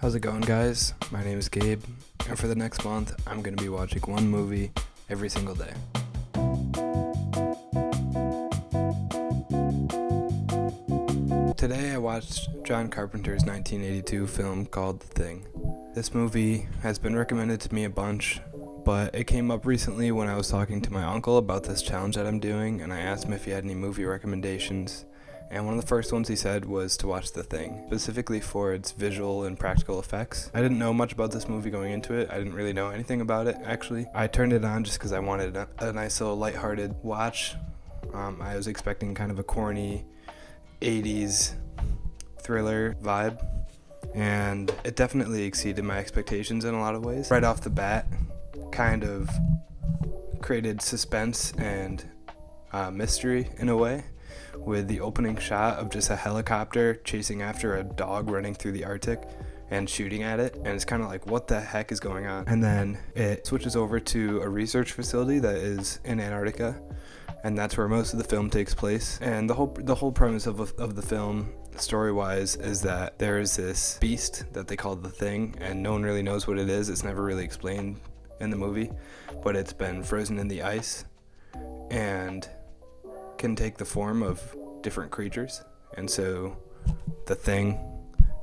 How's it going, guys? My name is Gabe, and for the next month, I'm going to be watching one movie every single day. Today, I watched John Carpenter's 1982 film called The Thing. This movie has been recommended to me a bunch, but it came up recently when I was talking to my uncle about this challenge that I'm doing, and I asked him if he had any movie recommendations. And one of the first ones he said was to watch The Thing, specifically for its visual and practical effects. I didn't know much about this movie going into it. I didn't really know anything about it, actually. I turned it on just because I wanted a nice little lighthearted watch. I was expecting kind of a corny 80s thriller vibe, and it definitely exceeded my expectations in a lot of ways. Right off the bat, kind of created suspense and mystery in a way, with the opening shot of just a helicopter chasing after a dog running through the Arctic and shooting at it, and it's kind of like, what the heck is going on? And then it switches over to a research facility that is in Antarctica, and that's where most of the film takes place. And the whole premise of the film, story-wise, is that there is this beast that they call the Thing, and no one really knows what it is. It's never really explained in the movie, but it's been frozen in the ice and can take the form of different creatures. And so the Thing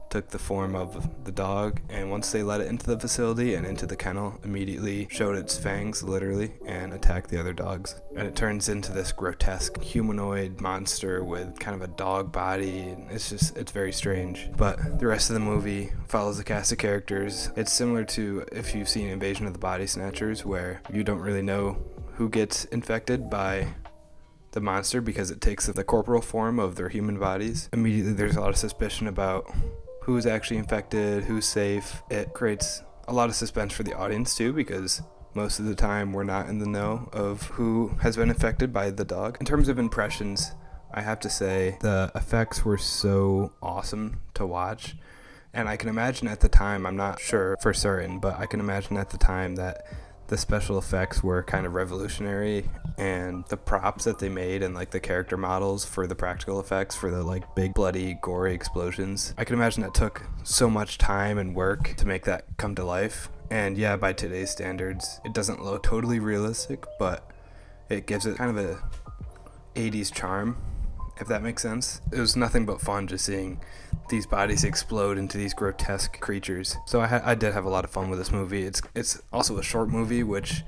took the form of the dog, and once they let it into the facility and into the kennel, immediately showed its fangs, literally, and attacked the other dogs. And it turns into this grotesque humanoid monster with kind of a dog body, and it's very strange. But the rest of the movie follows the cast of characters. It's similar to if you've seen Invasion of the Body Snatchers, where you don't really know who gets infected by the monster because it takes the corporal form of their human bodies. Immediately there's a lot of suspicion about who's actually infected, who's safe. It creates a lot of suspense for the audience too, because most of the time we're not in the know of who has been infected by the dog. In terms of impressions, I have to say the effects were so awesome to watch, and I can imagine at the time, I'm not sure for certain, but I can imagine at the time that the special effects were kind of revolutionary, and the props that they made and like the character models for the practical effects for the like big bloody gory explosions, I can imagine that took so much time and work to make that come to life. And yeah, by today's standards, it doesn't look totally realistic, but it gives it kind of a 80s charm, if that makes sense. It was nothing but fun just seeing these bodies explode into these grotesque creatures. So I did have a lot of fun with this movie. It's also a short movie, which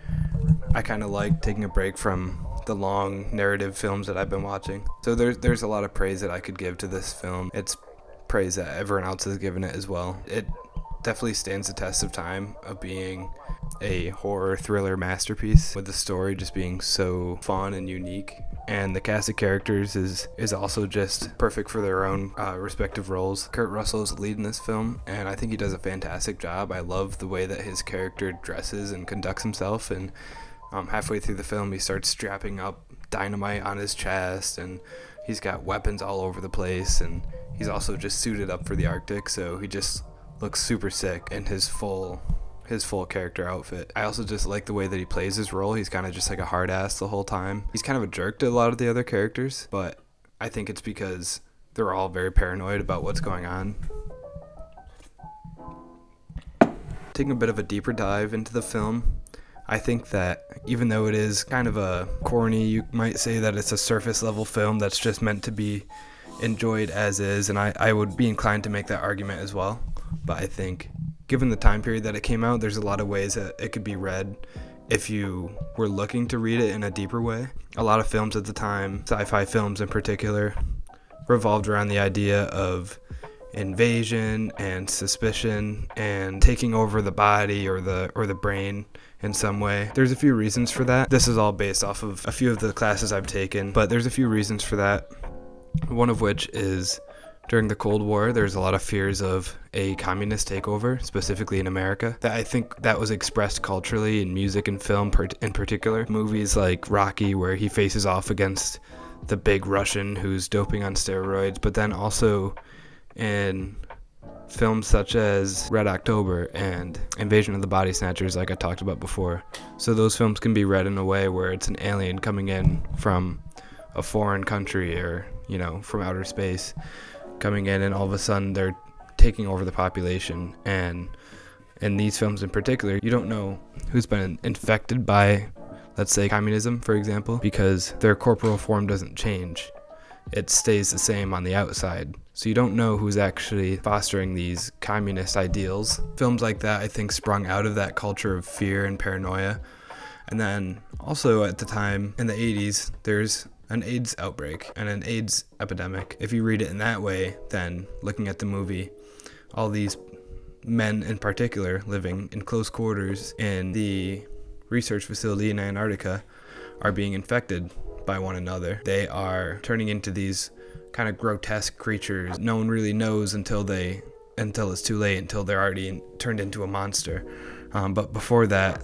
I kind of like, taking a break from the long narrative films that I've been watching. So there's a lot of praise that I could give to this film. It's praise that everyone else has given it as well. It definitely stands the test of time of being a horror thriller masterpiece, with the story just being so fun and unique. And the cast of characters is also just perfect for their own respective roles. Kurt Russell is the lead in this film, and I think he does a fantastic job. I love the way that his character dresses and conducts himself, and halfway through the film he starts strapping up dynamite on his chest, and he's got weapons all over the place, and he's also just suited up for the Arctic, so he just looks super sick in his full character outfit. I also just like the way that he plays his role. He's kind of just like a hard ass the whole time. He's kind of a jerk to a lot of the other characters, but I think it's because they're all very paranoid about what's going on. Taking a bit of a deeper dive into the film, I think that even though it is kind of a corny, you might say that it's a surface level film that's just meant to be enjoyed as is, and I would be inclined to make that argument as well. But I think given the time period that it came out, there's a lot of ways that it could be read if you were looking to read it in a deeper way. A lot of films at the time, sci-fi films in particular, revolved around the idea of invasion and suspicion and taking over the body or the brain in some way. There's a few reasons for that. This is all based off of a few of the classes I've taken, but there's a few reasons for that. One of which is during the Cold War, there's a lot of fears of a communist takeover, specifically in America. That I think that was expressed culturally in music and film in particular. Movies like Rocky, where he faces off against the big Russian who's doping on steroids, but then also in films such as Red October and Invasion of the Body Snatchers, like I talked about before. So those films can be read in a way where it's an alien coming in from a foreign country or, from outer space, coming in, and all of a sudden they're taking over the population. And in these films in particular, you don't know who's been infected by, let's say, communism, for example, because their corporal form doesn't change. It stays the same on the outside. So you don't know who's actually fostering these communist ideals. Films like that, I think, sprung out of that culture of fear and paranoia. And then also at the time, in the 80s, there's an AIDS outbreak and an AIDS epidemic. If you read it in that way, then looking at the movie, all these men in particular living in close quarters in the research facility in Antarctica are being infected by one another. They are turning into these kind of grotesque creatures. No one really knows until it's too late, until they're already turned into a monster. But before that,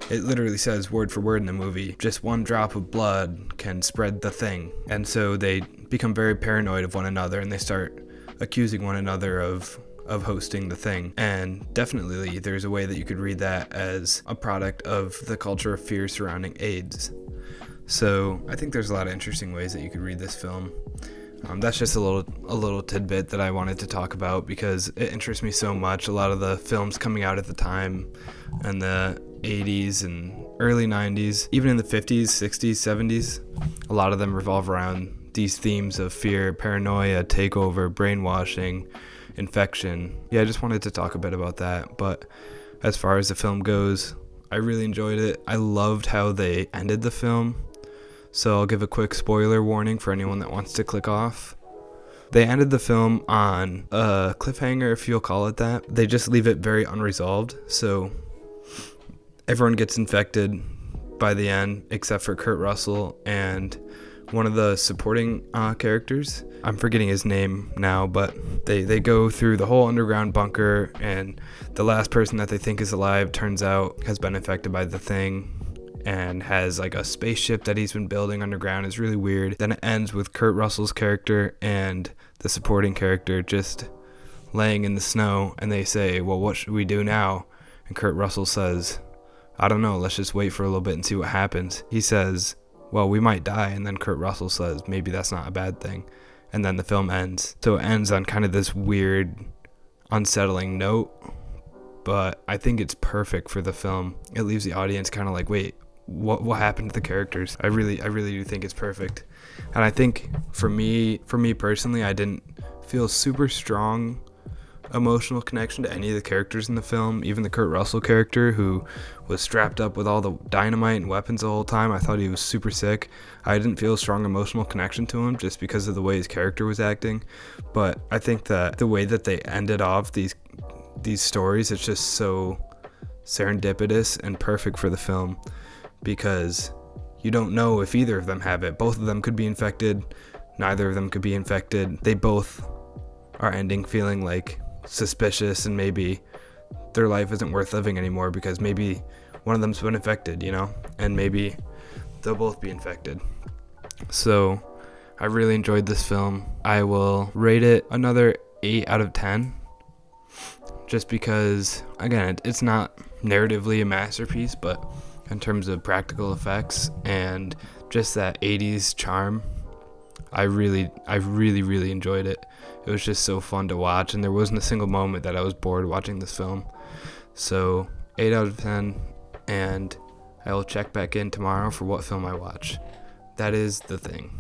it literally says word for word in the movie, just one drop of blood can spread the thing. And so they become very paranoid of one another, and they start accusing one another of hosting the thing. And definitely there's a way that you could read that as a product of the culture of fear surrounding AIDS. So I think there's a lot of interesting ways that you could read this film. That's just a little tidbit that I wanted to talk about because it interests me so much. A lot of the films coming out at the time in the 80s and early 90s, even in the 50s, 60s, 70s, a lot of them revolve around these themes of fear, paranoia, takeover, brainwashing, infection. Yeah, I just wanted to talk a bit about that. But as far as the film goes, I really enjoyed it. I loved how they ended the film. So I'll give a quick spoiler warning for anyone that wants to click off. They ended the film on a cliffhanger, if you'll call it that. They just leave it very unresolved. So everyone gets infected by the end, except for Kurt Russell and one of the supporting characters. I'm forgetting his name now, but they go through the whole underground bunker, and the last person that they think is alive turns out has been infected by the thing and has like a spaceship that he's been building underground. Is really weird. Then it ends with Kurt Russell's character and the supporting character just laying in the snow, and they say, well, what should we do now? And Kurt Russell says, I don't know, let's just wait for a little bit and see what happens. He says, well, we might die. And then Kurt Russell says, maybe that's not a bad thing. And then the film ends. So it ends on kind of this weird, unsettling note, but I think it's perfect for the film. It leaves the audience kind of like, wait, what happened to the characters? I really do think it's perfect. And I think for me personally, I didn't feel super strong emotional connection to any of the characters in the film. Even the Kurt Russell character, who was strapped up with all the dynamite and weapons the whole time, I thought he was super sick. I didn't feel a strong emotional connection to him just because of the way his character was acting. But I think that the way that they ended off these stories, it's just so serendipitous and perfect for the film, because you don't know if either of them have it. Both of them could be infected. Neither of them could be infected. They both are ending feeling like suspicious, and maybe their life isn't worth living anymore because maybe one of them's been infected, and maybe they'll both be infected. So I really enjoyed this film. I will rate it another 8 out of 10, just because, again, it's not narratively a masterpiece, but in terms of practical effects and just that 80s charm, I really enjoyed it. It was just so fun to watch, and there wasn't a single moment that I was bored watching this film. So 8 out of 10, and I will check back in tomorrow for what film I watch. That is The Thing.